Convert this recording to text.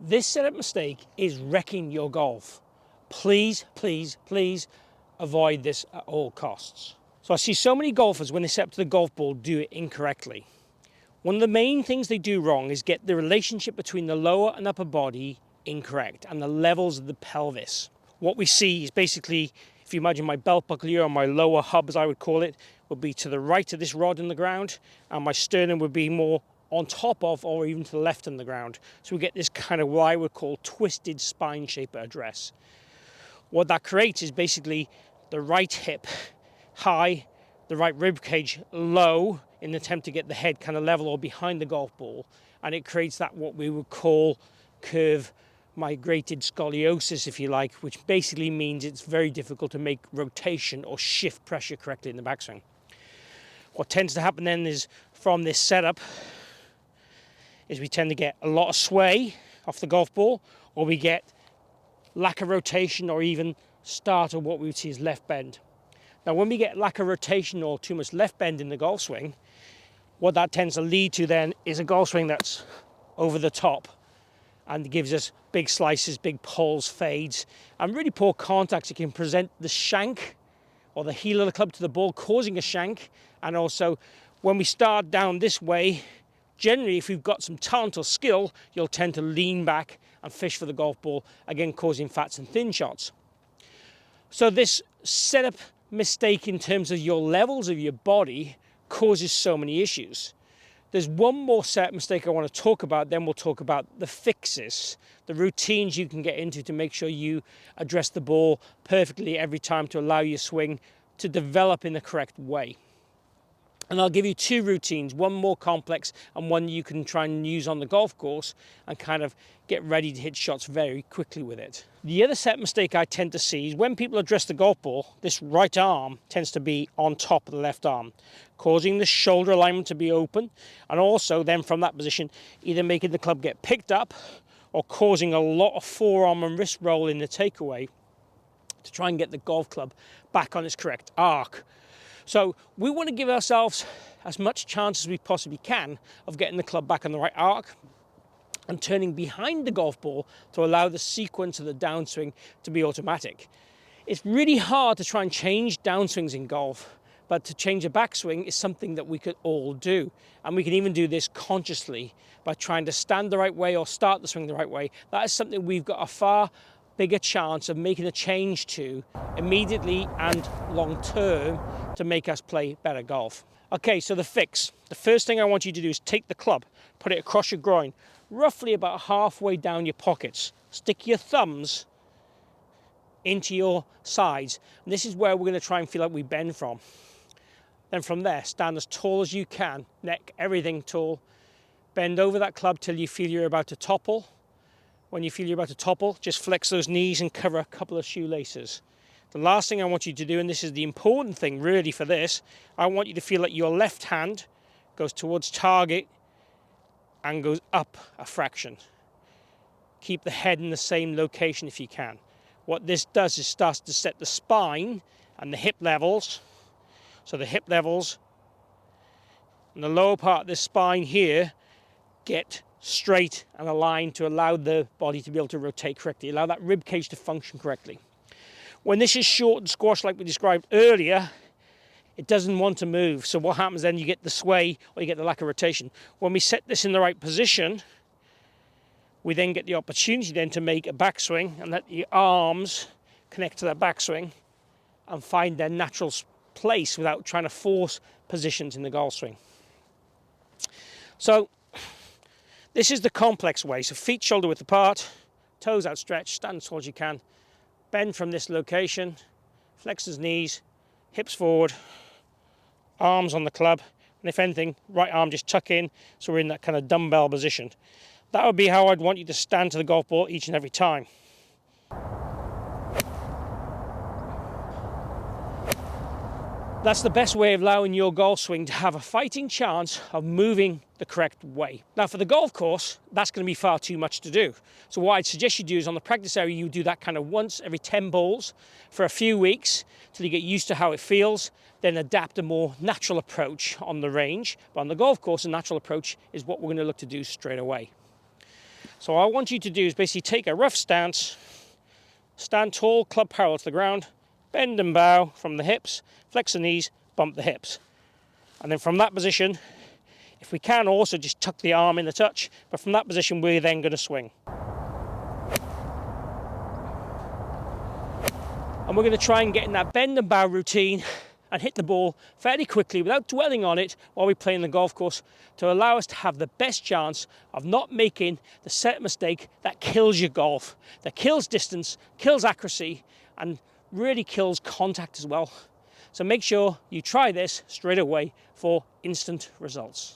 This setup mistake is wrecking your golf. Please, please, please avoid this at all costs. So I see so many golfers, when they set up to the golf ball, do it incorrectly. One of the main things they do wrong is get the relationship between the lower and upper body incorrect and the levels of the pelvis. What we see is basically, if you imagine my belt buckle here, or my lower hub as I would call it, would be to the right of this rod in the ground, and my sternum would be more on top of or even to the left in the ground. So we get this kind of what I would call twisted spine shape at address. What that creates is basically the right hip high, the right rib cage low in the attempt to get the head kind of level or behind the golf ball, and it creates that what we would call curve migrated scoliosis, if you like, which basically means it's very difficult to make rotation or shift pressure correctly in the backswing. What tends to happen then is, from this setup, is we tend to get a lot of sway off the golf ball, or we get lack of rotation, or even start of what we would see as left bend. Now, when we get lack of rotation or too much left bend in the golf swing, what that tends to lead to then is a golf swing that's over the top and gives us big slices, big pulls, fades, and really poor contacts. It can present the shank or the heel of the club to the ball, causing a shank. And also, when we start down this way, generally, if we've got some talent or skill, you'll tend to lean back and fish for the golf ball, again causing fats and thin shots. So this setup mistake in terms of your levels of your body causes so many issues. There's one more setup mistake I want to talk about, then we'll talk about the fixes, the routines you can get into to make sure you address the ball perfectly every time to allow your swing to develop in the correct way. And I'll give you two routines, one more complex and one you can try and use on the golf course and kind of get ready to hit shots very quickly with it. The other set mistake I tend to see is when people address the golf ball, this right arm tends to be on top of the left arm, causing the shoulder alignment to be open, and also then from that position either making the club get picked up or causing a lot of forearm and wrist roll in the takeaway to try and get the golf club back on its correct arc. So we want to give ourselves as much chance as we possibly can of getting the club back on the right arc and turning behind the golf ball to allow the sequence of the downswing to be automatic. It's really hard to try and change downswings in golf, but to change a backswing is something that we could all do. And we can even do this consciously by trying to stand the right way or start the swing the right way. That is something we've got a far bigger chance of making a change to immediately and long term to make us play better golf. Okay, so the fix. The first thing I want you to do is take the club, put it across your groin, roughly about halfway down your pockets. Stick your thumbs into your sides. And this is where we're going to try and feel like we bend from. Then from there, stand as tall as you can, neck, everything tall. Bend over that club till you feel you're about to topple. When you feel you're about to topple, just flex those knees and cover a couple of shoelaces. The last thing I want you to do, and this is the important thing really for this, I want you to feel like your left hand goes towards target and goes up a fraction. Keep the head in the same location if you can. What this does is starts to set the spine and the hip levels. So the hip levels and the lower part of the spine here get straight and aligned to allow the body to be able to rotate correctly, allow that rib cage to function correctly. When this is short and squashed like we described earlier, it doesn't want to move. So what happens then, you get the sway or you get the lack of rotation. When we set this in the right position, we then get the opportunity then to make a backswing and let the arms connect to that backswing and find their natural place without trying to force positions in the golf swing. So this is the complex way. So feet shoulder width apart, toes outstretched, stand as tall as you can, bend from this location, flex his knees, hips forward, arms on the club, and if anything, right arm just tuck in so we're in that kind of dumbbell position. That would be how I'd want you to stand to the golf ball each and every time. That's the best way of allowing your golf swing to have a fighting chance of moving the correct way. Now for the golf course, that's going to be far too much to do. So what I'd suggest you do is on the practice area, you do that kind of once every 10 balls for a few weeks till you get used to how it feels, then adapt a more natural approach on the range. But on the golf course, a natural approach is what we're going to look to do straight away. So what I want you to do is basically take a rough stance, stand tall, club parallel to the ground, bend and bow from the hips, flex the knees, bump the hips. And then from that position, if we can also just tuck the arm in the touch, but from that position we're then going to swing. And we're going to try and get in that bend and bow routine and hit the ball fairly quickly without dwelling on it while we play in the golf course, to allow us to have the best chance of not making the set mistake that kills your golf, that kills distance, kills accuracy, and really kills contact as well. So make sure you try this straight away for instant results.